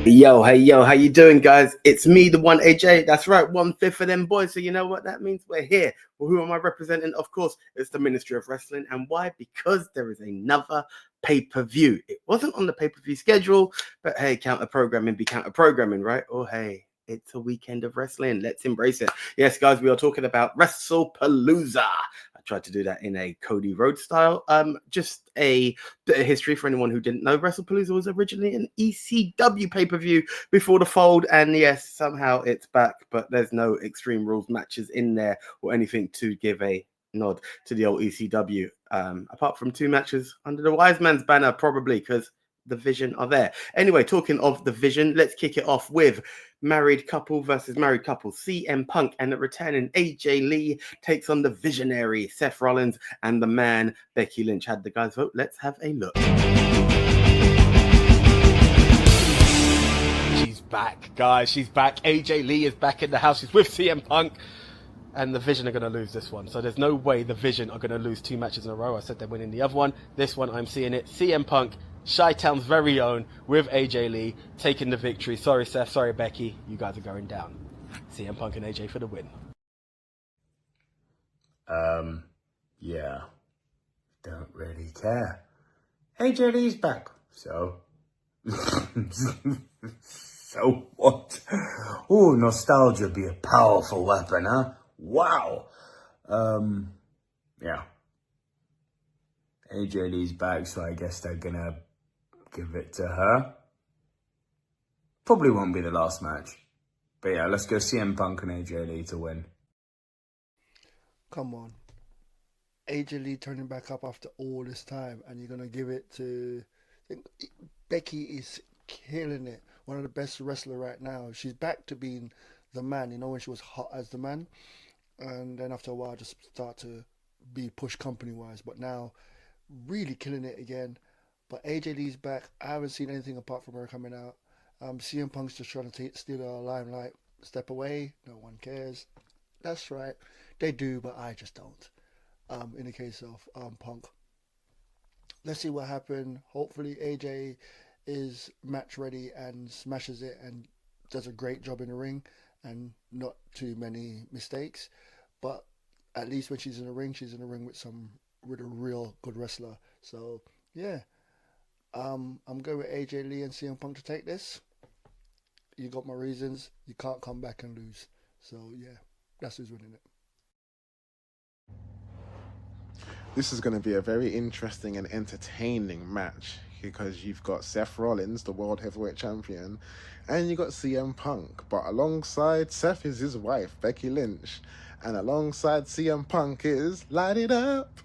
Yo, how you doing, guys? It's me, the one AJ. That's right, 1/5 of them boys. So you know what that means? We're here. Well, who am I representing? Of course, it's the Ministry of Wrestling. And why? Because there is another pay-per-view. It wasn't on the pay-per-view schedule, but hey, counter-programming be counter-programming, right? Or hey, it's a weekend of wrestling. Let's embrace it. Yes, guys, we are talking about Wrestlepalooza. I tried to do that in a Cody Rhodes style. Just a bit of history for anyone who didn't know. Wrestlepalooza was originally an ECW pay-per-view before the fold, and yes, somehow it's back, but there's no Extreme Rules matches in there or anything to give a nod to the old ECW, apart from 2 matches under the Wise Man's banner, probably because the Vision are there. Anyway, talking of the Vision, let's kick it off with married couple versus married couple. CM Punk and the returning AJ Lee takes on the visionary Seth Rollins and the man Becky Lynch. Had the guys vote? Let's have a look. She's back, guys. She's back. AJ Lee is back in the house. She's with CM Punk. And the Vision are going to lose this one. So there's no way the Vision are going to lose 2 matches in a row. I said they're winning the other one. This one, I'm seeing it. CM Punk, Chi-Town's very own, with AJ Lee, taking the victory. Sorry, Seth. Sorry, Becky. You guys are going down. CM Punk and AJ for the win. Yeah. Don't really care. AJ Lee's back. So? So what? Oh, nostalgia be a powerful weapon, huh? Wow. Yeah. AJ Lee's back, so I guess they're gonna give it to her. Probably won't be the last match. But yeah, let's go CM Punk and AJ Lee to win. Come on. AJ Lee turning back up after all this time, and you're gonna give it to Becky is killing it. One of the best wrestlers right now. She's back to being the man, when she was hot as the man. And then after a while, just start to be pushed company-wise. But now, really killing it again. But AJ Lee's back. I haven't seen anything apart from her coming out. CM Punk's just trying to steal her limelight. Step away. No one cares. That's right. They do, but I just don't. In the case of Punk. Let's see what happens. Hopefully AJ is match ready and smashes it and does a great job in the ring and not too many mistakes. But at least when she's in the ring with a real good wrestler. So yeah, I'm going with AJ Lee and CM Punk to take this. You got my reasons. You can't come back and lose. So yeah, that's who's winning it. This is going to be a very interesting and entertaining match because you've got Seth Rollins, the World Heavyweight Champion, and you got CM Punk. But alongside Seth is his wife, Becky Lynch. And alongside CM Punk is, light it up,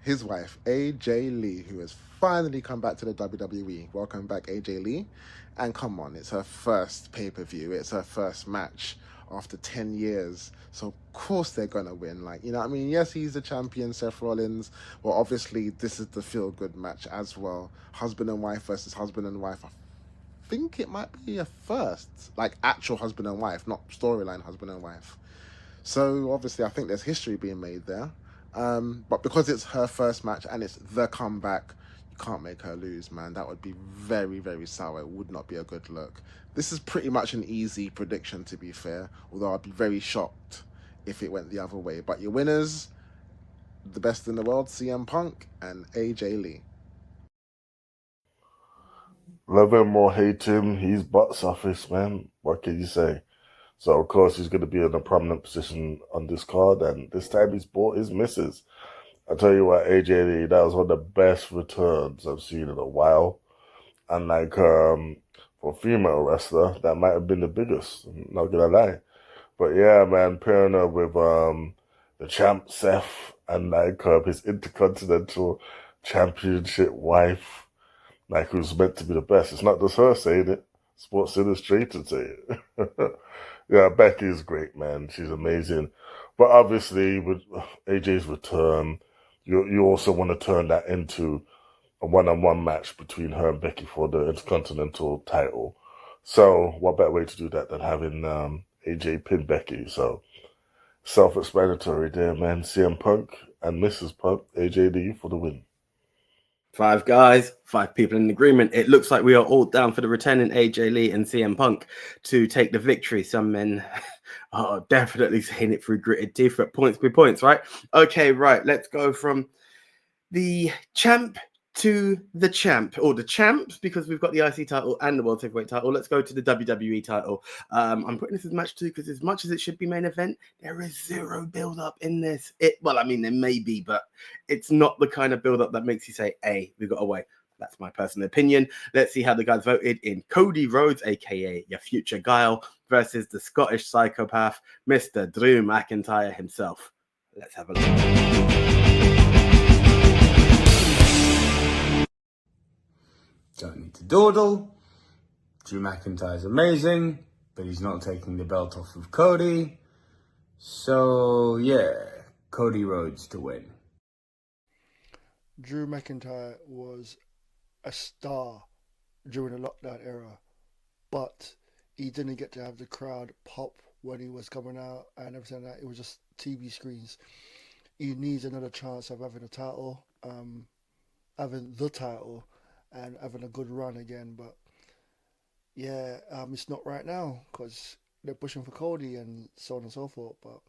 his wife, AJ Lee, who has finally come back to the WWE. Welcome back, AJ Lee. And come on, it's her first pay-per-view. It's her first match after 10 years. So, of course, they're going to win. Yes, he's the champion, Seth Rollins. Well, obviously, this is the feel-good match as well. Husband and wife versus husband and wife. I think it might be a first. Actual husband and wife, not storyline husband and wife. So, obviously, I think there's history being made there. But because it's her first match and it's the comeback, you can't make her lose, man. That would be very, very sour. It would not be a good look. This is pretty much an easy prediction, to be fair, although I'd be very shocked if it went the other way. But your winners, the best in the world, CM Punk and AJ Lee. Love him or hate him, he's box office, man. What can you say? So, of course, he's going to be in a prominent position on this card, and this time he's bought his missus. I tell you what, AJ Lee, that was one of the best returns I've seen in a while. And for a female wrestler, that might have been the biggest, I'm not gonna lie. But yeah, man, pairing her with the champ Seth and his Intercontinental Championship wife, who's meant to be the best. It's not just her saying it, Sports Illustrated saying it. Yeah, Becky is great, man. She's amazing. But obviously, with AJ's return, you also want to turn that into a one-on-one match between her and Becky for the Intercontinental title. So what better way to do that than having AJ pin Becky? So self-explanatory there, man. CM Punk and Mrs. Punk, AJ Lee for the win. 5 guys, 5 people in agreement. It looks like we are all down for the returning AJ Lee and CM Punk to take the victory. Some men are definitely saying it through gritted teeth, but points be points, right? Okay, right. Let's go from the champ to the champ, or the champs, because we've got the IC title and the World Heavyweight title. Let's go to the WWE title. I'm putting this as match 2 because as much as it should be main event, there is zero build-up in this. Well, I mean, there may be, but it's not the kind of build-up that makes you say, hey, we got away. That's my personal opinion. Let's see how the guys voted in Cody Rhodes, aka your future Guile, versus the Scottish psychopath, Mr. Drew McIntyre himself. Let's have a look. Don't need to dawdle. Drew McIntyre's amazing, but he's not taking the belt off of Cody. So, yeah, Cody Rhodes to win. Drew McIntyre was a star during the lockdown era, but he didn't get to have the crowd pop when he was coming out and everything like that. It was just TV screens. He needs another chance of having a title, having the title, and having a good run again. But yeah, it's not right now because they're pushing for Cody and so on and so forth. But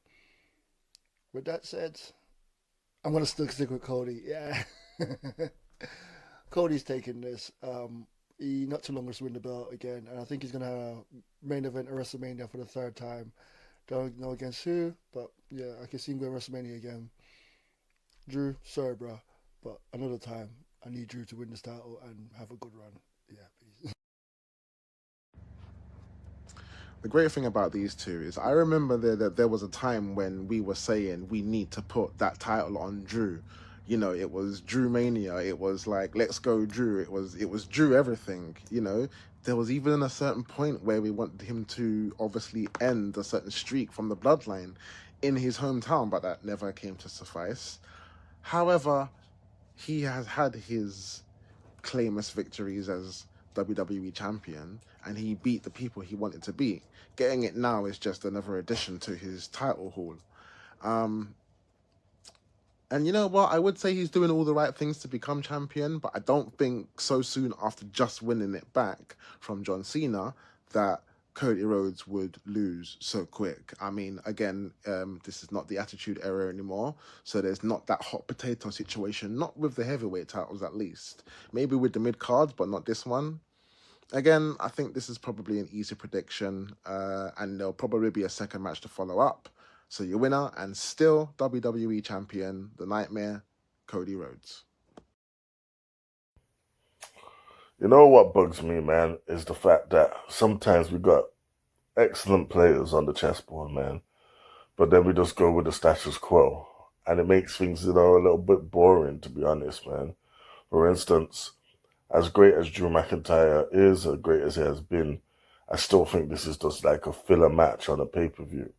with that said, I'm gonna stick with Cody. Yeah, Cody's taking this. He not too long to win the belt again, and I think he's gonna have a main event at WrestleMania for the 3rd time. Don't know against who, but yeah, I can see him going WrestleMania again. Drew, sorry, bro, but another time. I need Drew to win this title and have a good run. Yeah, please. The great thing about these two is I remember that there was a time when we were saying we need to put that title on Drew. You know, it was Drew Mania. It was like, let's go Drew. It was Drew everything, you know. There was even a certain point where we wanted him to obviously end a certain streak from the bloodline in his hometown, but that never came to suffice. However, he has had his claimless victories as WWE champion, and he beat the people he wanted to beat. Getting it now is just another addition to his title haul. And you know what? I would say he's doing all the right things to become champion, but I don't think so soon after just winning it back from John Cena that Cody Rhodes would lose so quick. I mean, again, this is not the Attitude Era anymore, so there's not that hot potato situation, not with the heavyweight titles at least. Maybe with the mid-cards, but not this one. Again, I think this is probably an easy prediction, and there'll probably be a second match to follow up. So your winner and still WWE champion, the Nightmare, Cody Rhodes. You know what bugs me, man, is the fact that sometimes we got excellent players on the chessboard, man, but then we just go with the status quo, and it makes things, a little bit boring, to be honest, man. For instance, as great as Drew McIntyre is, as great as he has been, I still think this is just like a filler match on a pay-per-view.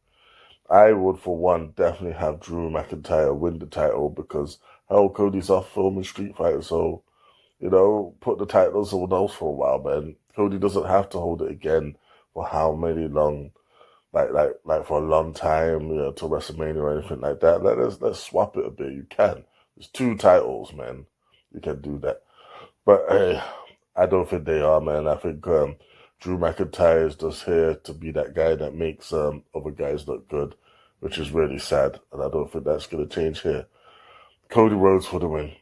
I would, for one, definitely have Drew McIntyre win the title because Cody's off filming Street Fighter, so, put the title on someone else for a while, man. Cody doesn't have to hold it again for how many long, like for a long time, to WrestleMania or anything like that. Let's swap it a bit. You can. There's 2 titles, man. You can do that. But hey, I don't think they are, man. I think Drew McIntyre is just here to be that guy that makes other guys look good, which is really sad, and I don't think that's going to change here. Cody Rhodes for the win.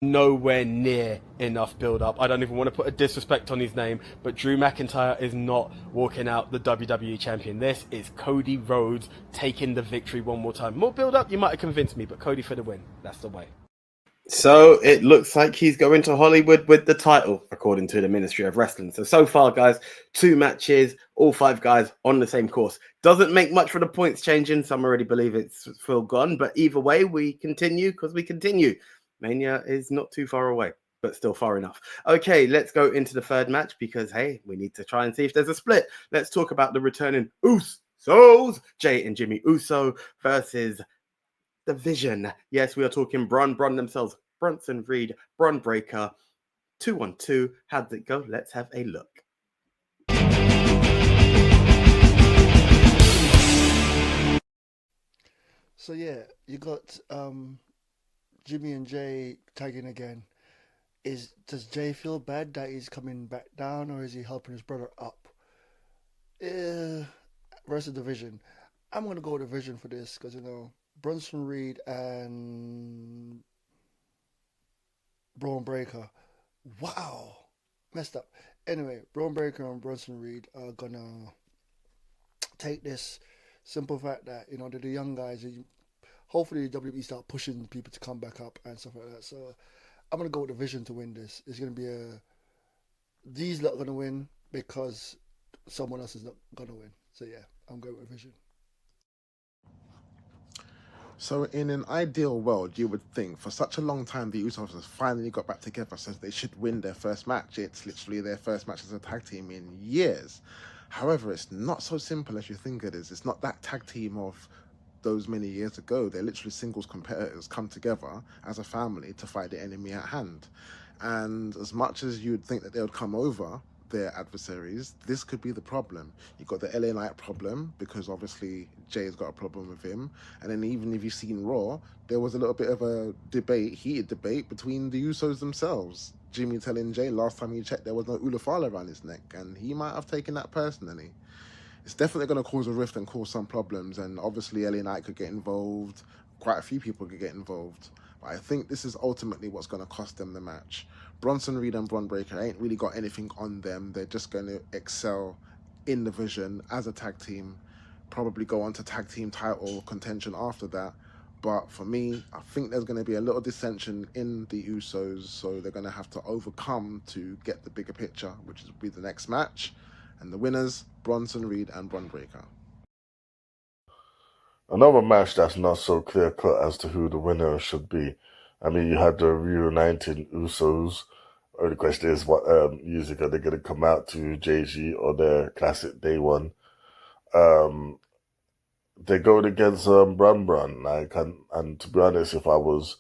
Nowhere near enough build-up. I don't even want to put a disrespect on his name, but Drew McIntyre is not walking out the WWE champion. This is Cody Rhodes taking the victory one more time. More build-up, you might have convinced me, but Cody for the win. That's the way. So it looks like he's going to Hollywood with the title, according to the Ministry of Wrestling. So far, guys, 2 matches, all 5 guys on the same course. Doesn't make much for the points changing. Some already believe it's full gone. But either way, we continue because we continue. Mania is not too far away, but still far enough. Okay, let's go into the 3rd match because, hey, we need to try and see if there's a split. Let's talk about the returning Usos, Jay and Jimmy Uso versus the Vision. Yes, we are talking Braun themselves, Bronson Reed, Braun Breaker, 2-1-2. How did it go? Let's have a look. So yeah, you got Jimmy and Jay tagging again. Does Jay feel bad that he's coming back down, or is he helping his brother up? Versus division. I'm gonna go with division for this because Bronson Reed and Braun Breaker. Wow, messed up. Anyway, Braun Breaker and Bronson Reed are gonna take this simple fact that they're the young guys. And hopefully, WWE start pushing people to come back up and stuff like that. So I'm gonna go with division to win this. It's gonna be these lot are gonna win because someone else is not gonna win. So yeah, I'm going with division. So in an ideal world, you would think for such a long time the Usos has finally got back together, so they should win their first match. It's literally their first match as a tag team in years. However, it's not so simple as you think it is. It's not that tag team of those many years ago. They're literally singles competitors come together as a family to fight the enemy at hand. And as much as you'd think that they would come over their adversaries, this could be the problem. You've got the LA Knight problem, because obviously Jay's got a problem with him. And then even if you've seen Raw, there was a little bit of a heated debate between the Usos themselves. Jimmy telling Jay last time he checked there was no Ulafala around his neck, and he might have taken that personally. It's definitely going to cause a rift and cause some problems, and obviously LA Knight could get involved. Quite a few people could get involved. But I think this is ultimately what's going to cost them the match. Bronson Reed and Braun Breaker ain't really got anything on them. They're just going to excel in the division as a tag team, probably go on to tag team title contention after that. But for me, I think there's going to be a little dissension in the Usos, so they're going to have to overcome to get the bigger picture, which will be the next match. And the winners, Bronson Reed and Braun Breaker. Another match that's not so clear cut as to who the winner should be. I mean, you had the reuniting Usos. The question is, what music are they going to come out to? JG or their classic Day One? They're going against Brun Brun. And to be honest, if I was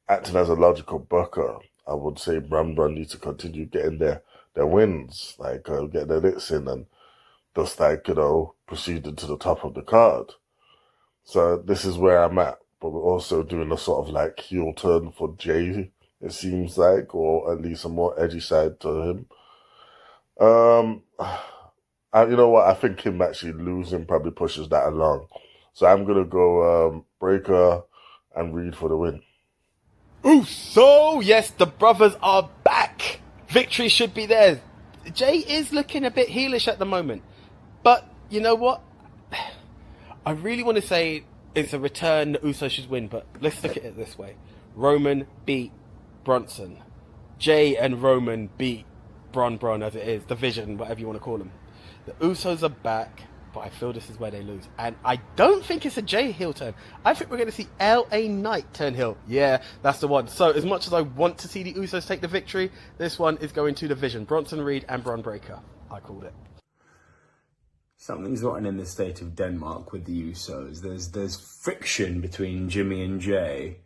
acting as a logical booker, I would say Brun Brun needs to continue getting their wins, get their hits in, and just proceeding to the top of the card. So this is where I'm at, but we're also doing a sort of heel turn for Jay, it seems like, or at least a more edgy side to him. You know what? I think him actually losing probably pushes that along. So I'm gonna go Breaker and Reed for the win. So yes, the brothers are back. Victory should be theirs. Jay is looking a bit heelish at the moment, but you know what? I really want to say it's a return that Uso should win, but let's look at it this way. Roman beat Bronson. Jay and Roman beat Braun as it is. Division, whatever you want to call them. The Usos are back, but I feel this is where they lose. And I don't think it's a Jay heel turn. I think we're going to see LA Knight turn heel. Yeah, that's the one. So as much as I want to see the Usos take the victory, this one is going to Division. Bronson Reed and Braun Breaker. I called it. Something's rotten in the state of Denmark with the Usos. There's friction between Jimmy and Jay.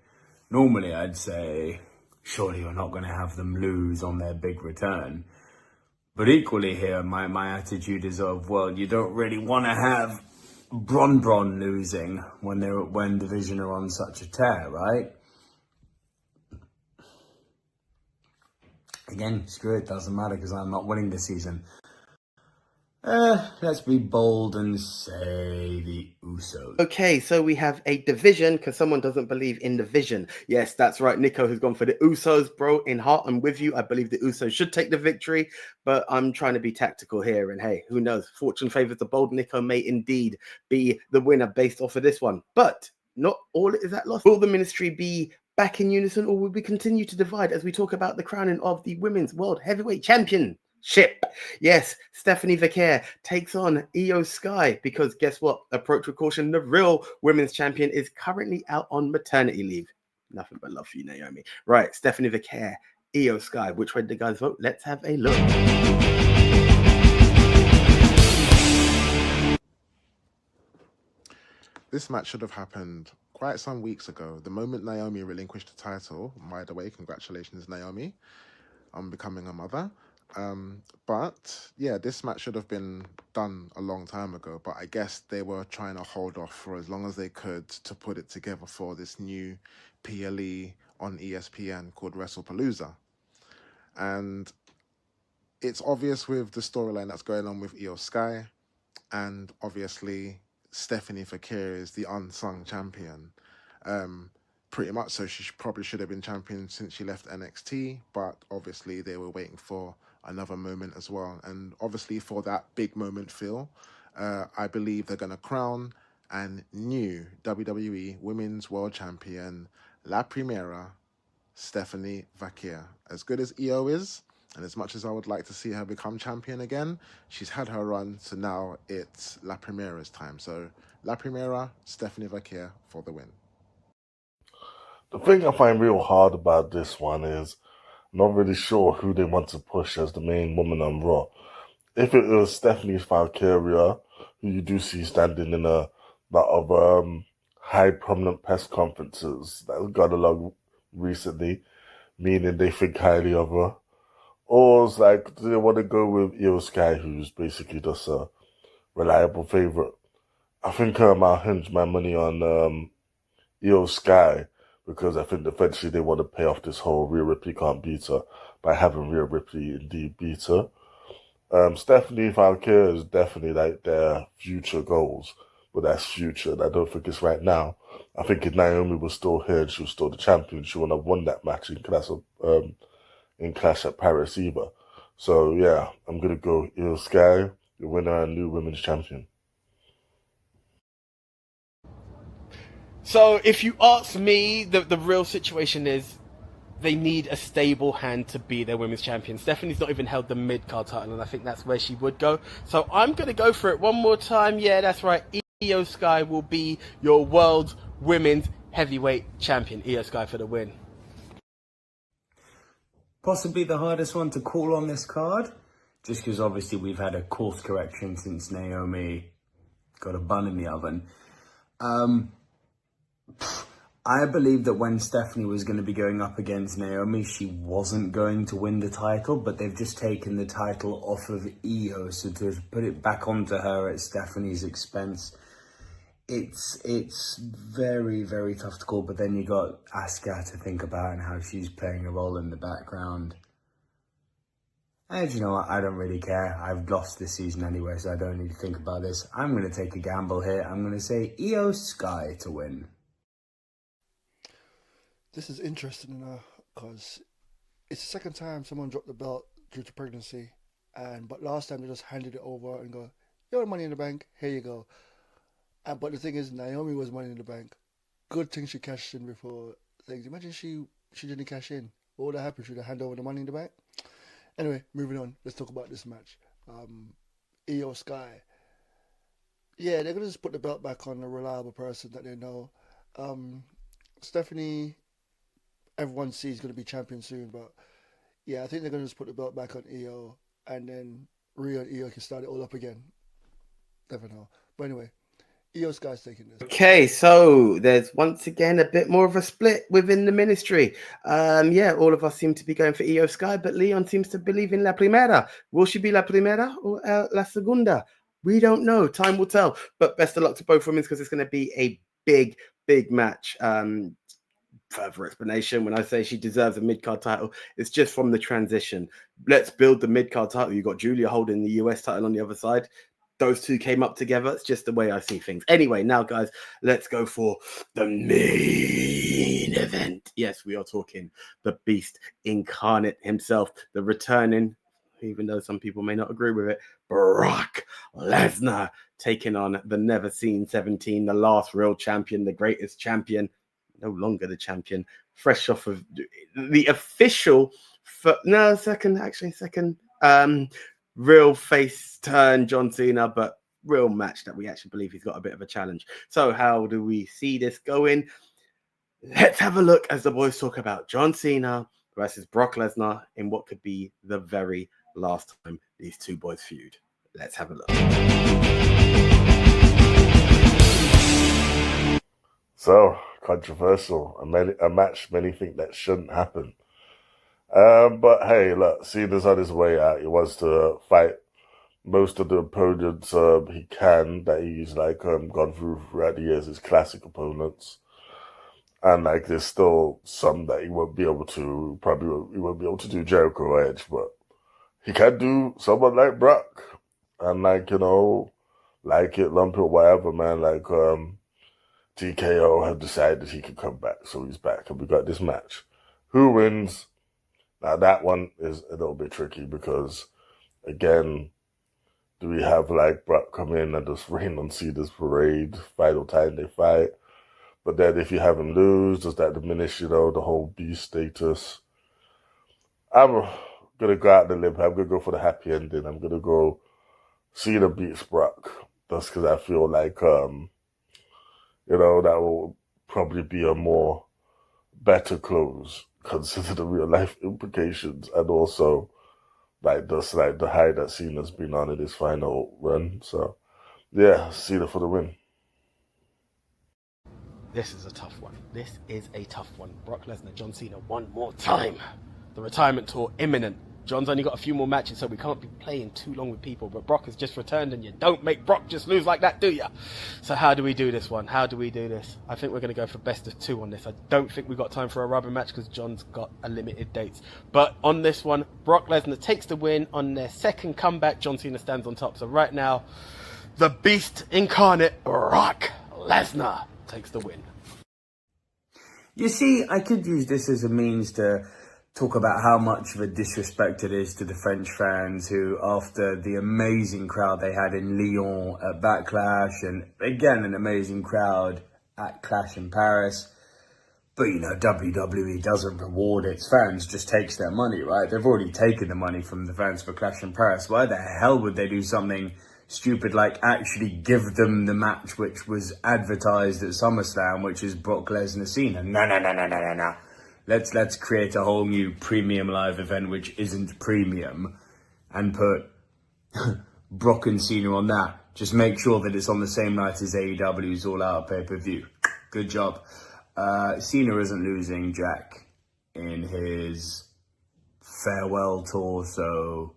Normally, I'd say, surely you're not going to have them lose on their big return. But equally here, my attitude is you don't really want to have Braun losing when Division are on such a tear, right? Again, screw it, doesn't matter because I'm not winning this season. Let's be bold and say the Usos. Okay, so we have a division because someone doesn't believe in division. Yes, that's right. Nico has gone for the Usos, bro. In heart, I'm with you. I believe the Usos should take the victory, but I'm trying to be tactical here. And hey, who knows? Fortune favors the bold. Nico may indeed be the winner based off of this one, but not all is at loss. Will the ministry be back in unison, or will we continue to divide as we talk about the crowning of the Women's World Heavyweight Champion? Yes, Stephanie Vicaire takes on Io Sky because guess what? Approach with caution. The real women's champion is currently out on maternity leave. Nothing but love for you, Naomi. Right, Stephanie Vicaire, Io Sky. Which way did the guys vote? Let's have a look. This match should have happened quite some weeks ago. The moment Naomi relinquished the title, by the way, congratulations, Naomi, on becoming a mother. But yeah, this match should have been done a long time ago, but I guess they were trying to hold off for as long as they could to put it together for this new PLE on ESPN called Wrestlepalooza. And it's obvious with the storyline that's going on with Io Sky, and obviously Stephanie Fakir is the unsung champion. Pretty much so, she probably should have been champion since she left NXT, but obviously they were waiting for another moment as well. And obviously for that big moment feel, I believe they're going to crown a new WWE Women's World Champion, La Primera, Stephanie Fakir. As good as Io is, and as much as I would like to see her become champion again, she's had her run, so now it's La Primera's time. So La Primera, Stephanie Fakir for the win. The thing I find real hard about this one is I'm not really sure who they want to push as the main woman on Raw. If it was Stephanie Valkyria, who you do see standing in a lot of high prominent press conferences that got along recently, meaning they think highly of her. Or it's like, do they want to go with Io Sky, who's basically just a reliable favorite? I think I'll hinge my money on Io Sky, because I think eventually they want to pay off this whole Rhea Ripley can't beat her by having Rhea Ripley indeed beat her. Stephanie Valkyrie is definitely like their future goals, but that's future, and I don't think it's right now. I think if Naomi was still here and she was still the champion, she wouldn't have won that match in Clash at Paris either. So yeah, I'm gonna go Io Sky, the winner and new women's champion. So if you ask me, the real situation is they need a stable hand to be their women's champion. Stephanie's not even held the mid-card title, and I think that's where she would go. So I'm going to go for it one more time. Yeah, that's right. Io Sky will be your world women's heavyweight champion. Io Sky for the win. Possibly the hardest one to call on this card, just because obviously we've had a course correction since Naomi got a bun in the oven. I believe that when Stephanie was going to be going up against Naomi, she wasn't going to win the title, but they've just taken the title off of Io, so to put it back onto her at Stephanie's expense, it's very, very tough to call. But then you got Asuka to think about and how she's playing a role in the background. And you know what? I don't really care. I've lost this season anyway, so I don't need to think about this. I'm going to take a gamble here. I'm going to say Io Sky to win. This is interesting because it's the second time someone dropped the belt due to pregnancy, but last time they just handed it over and go, "You want Money in the Bank? Here you go." But the thing is, Naomi was Money in the Bank. Good thing she cashed in before things. Imagine she didn't cash in. What would have happened? She would have handed over the Money in the Bank. Anyway, moving on. Let's talk about this match. Io Sky. Yeah, they're gonna just put the belt back on a reliable person that they know. Stephanie, everyone sees going to be champion soon, but yeah, I think they're going to just put the belt back on Io, and then Rhea and Io can start it all up again. Never know. But anyway, Io Sky's taking this. Okay, so there's once again a bit more of a split within the ministry. Yeah, all of us seem to be going for Io Sky, but Leon seems to believe in La Primera. Will she be La Primera or La Segunda? We don't know. Time will tell. But best of luck to both women because it's going to be a big, big match. Further explanation, when I say she deserves a mid-card title, it's just from the transition. Let's build the mid-card title. You've got Julia holding the US title on the other side. Those two came up together. It's just the way I see things. Anyway, now, guys, let's go for the main event. Yes, we are talking the Beast incarnate himself, the returning, even though some people may not agree with it, Brock Lesnar taking on the never-seen 17, the last real champion, the greatest champion, no longer the champion, fresh off of the official, second real face turn John Cena, but real match that we actually believe he's got a bit of a challenge. So how do we see this going? Let's have a look as the boys talk about John Cena versus Brock Lesnar in what could be the very last time these two boys feud. Let's have a look. So, controversial. A match many think that shouldn't happen. But hey, look, Cena's on his way out. He wants to fight most of the opponents he can, that he's gone throughout the years, his classic opponents. And like, there's still some that he won't be able to, he won't be able to do Jericho or Edge, but he can do someone like Brock. And like, like it, lump it, whatever, man. Like, TKO have decided he can come back, so he's back, and we got this match. Who wins? Now that one is a little bit tricky because, again, do we have like Brock come in and just rain on Cena's parade, final time they fight? But then if you have him lose, does that diminish, the whole beast status? I'm gonna go out the limb. I'm gonna go for the happy ending. I'm gonna go Cena beats Brock. That's because I feel like that will probably be a more better close consider the real life implications, and also like the high that Cena's been on in his final run. So yeah, Cena for the win. This is a tough one. This is a tough one. Brock Lesnar, John Cena, one more time. The retirement tour imminent. John's only got a few more matches, so we can't be playing too long with people. But Brock has just returned, and you don't make Brock just lose like that, do you? So how do we do this one? How do we do this? I think we're going to go for best of two on this. I don't think we've got time for a rubber match because John's got a limited dates. But on this one, Brock Lesnar takes the win on their second comeback. John Cena stands on top. So right now, the beast incarnate, Brock Lesnar, takes the win. You see, I could use this as a means to talk about how much of a disrespect it is to the French fans who, after the amazing crowd they had in Lyon at Backlash, and again an amazing crowd at Clash in Paris, but WWE doesn't reward its fans, just takes their money, right? They've already taken the money from the fans for Clash in Paris. Why the hell would they do something stupid like actually give them the match which was advertised at SummerSlam, which is Brock Lesnar Cena? No. Let's create a whole new premium live event which isn't premium and put Brock and Cena on that. Just make sure that it's on the same night as AEW's All Out pay-per-view. Good job. Cena isn't losing Jack in his farewell tour, so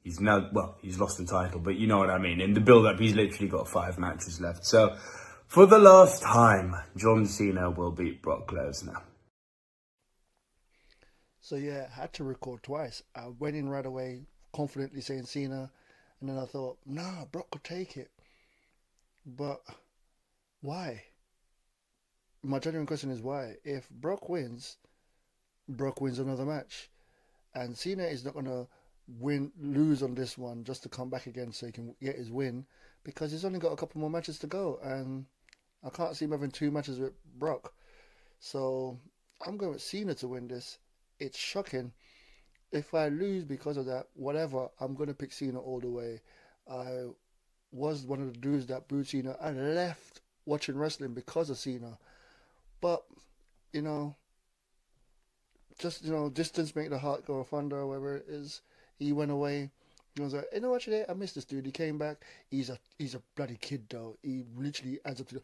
he's lost the title, but you know what I mean. In the build-up, he's literally got 5 matches left. So, for the last time, John Cena will beat Brock Lesnar. So yeah, I had to record twice. I went in right away, confidently saying Cena, and then I thought, nah, Brock could take it. But why? My genuine question is why? If Brock wins another match, and Cena is not gonna lose on this one just to come back again so he can get his win, because he's only got a couple more matches to go, and I can't see him having 2 matches with Brock. So I'm going with Cena to win this. It's shocking. If I lose because of that, whatever, I'm going to pick Cena all the way. I was one of the dudes that booed Cena and left watching wrestling because of Cena. But, distance make the heart go fonder, whatever it is. He went away. He was like, what, today I missed this dude. He came back. He's a bloody kid, though. He literally adds up to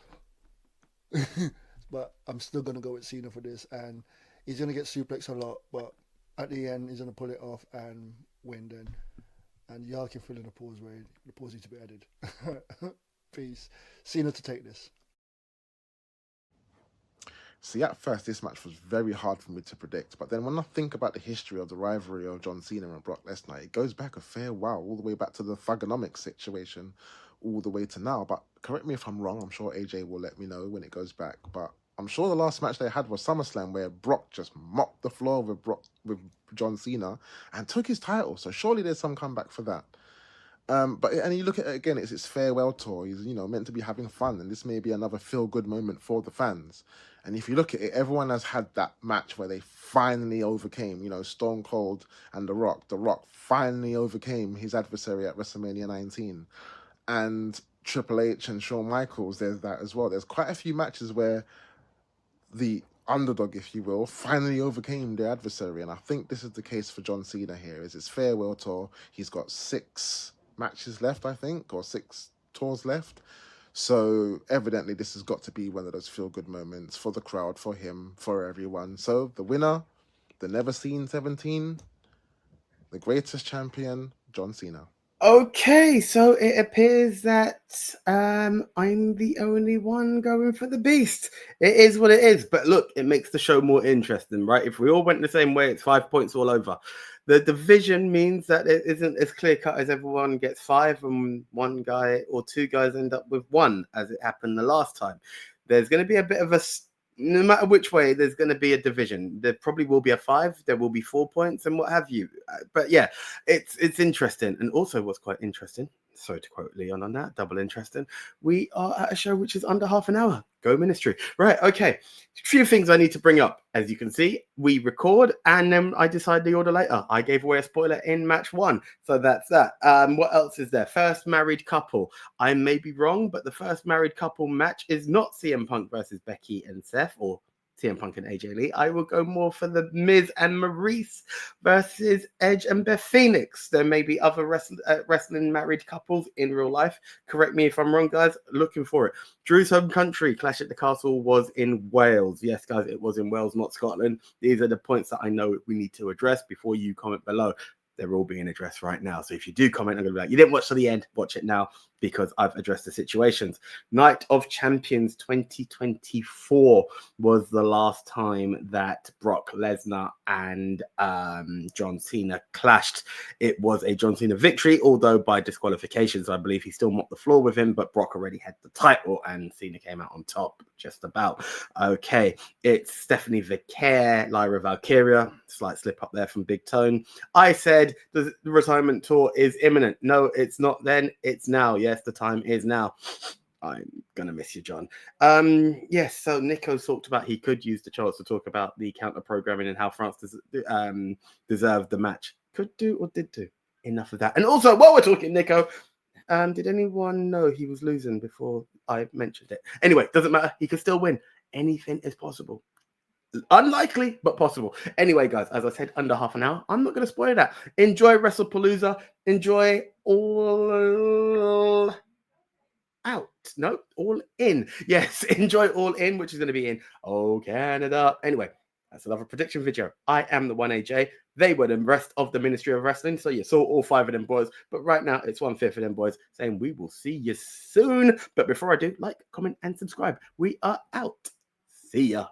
the... But I'm still going to go with Cena for this, and he's going to get suplexed a lot, but at the end, he's going to pull it off and win then. And y'all can fill in the pause where the pause needs to be added. Peace. Cena to take this. See, at first, this match was very hard for me to predict. But then when I think about the history of the rivalry of John Cena and Brock Lesnar, it goes back a fair while, all the way back to the Thugonomics situation, all the way to now. But correct me if I'm wrong. I'm sure AJ will let me know when it goes back. But I'm sure the last match they had was SummerSlam, where Brock just mopped the floor with John Cena and took his title. So surely there's some comeback for that. But you look at it again, it's his farewell tour. He's meant to be having fun, and this may be another feel-good moment for the fans. And if you look at it, everyone has had that match where they finally overcame, Stone Cold and The Rock. The Rock finally overcame his adversary at WrestleMania 19. And Triple H and Shawn Michaels, there's that as well. There's quite a few matches where the underdog, if you will, finally overcame their adversary. And I think this is the case for John Cena here. It's his farewell tour. He's got 6 matches left, I think, or 6 tours left. So evidently this has got to be one of those feel-good moments for the crowd, for him, for everyone. So the winner, the never seen 17, the greatest champion, John Cena. Okay, so it appears that I'm the only one going for the beast. It is what it is, but look, it makes the show more interesting, right? If we all went the same way, it's 5 points all over. The division means that it isn't as clear cut as everyone gets 5 and one guy or two guys end up with 1, as it happened the last time. There's going to be a bit of no matter which way, there's going to be a division. There probably will be a 5. There will be 4 points and what have you. But yeah, it's interesting. And also, what's quite interesting. Sorry to quote Leon on that. Double interesting. We are at a show which is under half an hour. Go Ministry. Right. Okay. A few things I need to bring up. As you can see, we record and then I decide the order later. I gave away a spoiler in match 1. So that's that. What else is there? First married couple. I may be wrong, but the first married couple match is not CM Punk versus Becky and Seth, or CM Punk and AJ Lee. I will go more for the Miz and Maurice versus Edge and Beth Phoenix. There may be other wrestling married couples in real life. Correct me if I'm wrong, guys. Looking for it. Drew's home country, Clash at the Castle, was in Wales. Yes, guys, it was in Wales, not Scotland. These are the points that I know we need to address before you comment below. They're all being addressed right now. So if you do comment, I'm going to be like, you didn't watch to the end, watch it now, because I've addressed the situations. Night of Champions 2024 was the last time that Brock Lesnar and John Cena clashed. It was a John Cena victory, although by disqualifications, I believe he still mopped the floor with him, but Brock already had the title and Cena came out on top, just about. Okay, it's Stephanie Vicaire, Lyra Valkyria, slight slip up there from Big Tone. I said the retirement tour is imminent. No, it's not then, it's now. Yes, the time is now. I'm gonna miss you, John. Yes, so Nico talked about he could use the chance to talk about the counter programming and how France deserved the match. Could do or did do. Enough of that. And also, while we're talking, Nico, did anyone know he was losing before I mentioned it? Anyway, doesn't matter. He could still win. Anything is possible. Unlikely, but possible. Anyway, guys, as I said, under half an hour. I'm not going to spoil that. Enjoy Wrestlepalooza. Enjoy All Out. No, All In. Yes, enjoy All In, which is going to be in Canada. Anyway, that's another prediction video. I am the one AJ. They were the rest of the Ministry of Wrestling. So you saw all 5 of them boys. But right now, it's 1/5 of them boys saying we will see you soon. But before I do, like, comment, and subscribe. We are out. See ya.